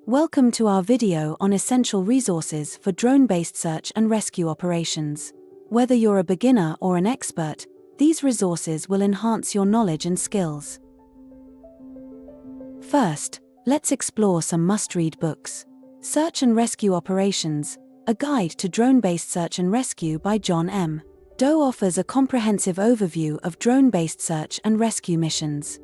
Welcome to our video on essential resources for drone-based search and rescue operations. Whether you're a beginner or an expert, these resources will enhance your knowledge and skills. First, let's explore some must-read books. Search and Rescue Operations, a guide to drone-based search and rescue by John M. Doe offers a comprehensive overview of drone-based search and rescue missions.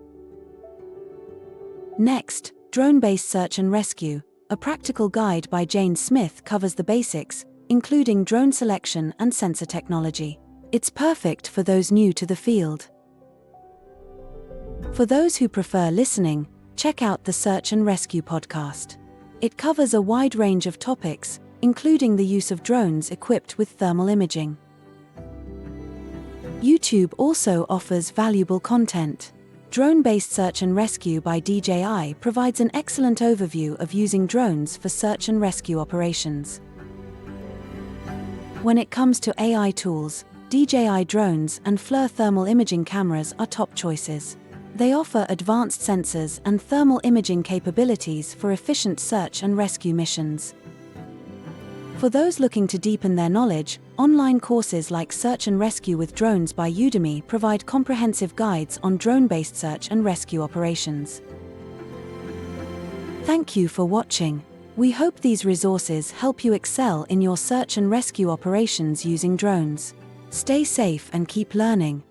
Next, Drone-Based Search and Rescue, a practical guide by Jane Smith covers the basics, including drone selection and sensor technology. It's perfect for those new to the field. For those who prefer listening, check out the Search and Rescue podcast. It covers a wide range of topics, including the use of drones equipped with thermal imaging. YouTube also offers valuable content. Drone-Based Search and Rescue by DJI provides an excellent overview of using drones for search and rescue operations. When it comes to AI tools, DJI drones and FLIR thermal imaging cameras are top choices. They offer advanced sensors and thermal imaging capabilities for efficient search and rescue missions. For those looking to deepen their knowledge, online courses like Search and Rescue with Drones by Udemy provide comprehensive guides on drone-based search and rescue operations. Thank you for watching. We hope these resources help you excel in your search and rescue operations using drones. Stay safe and keep learning.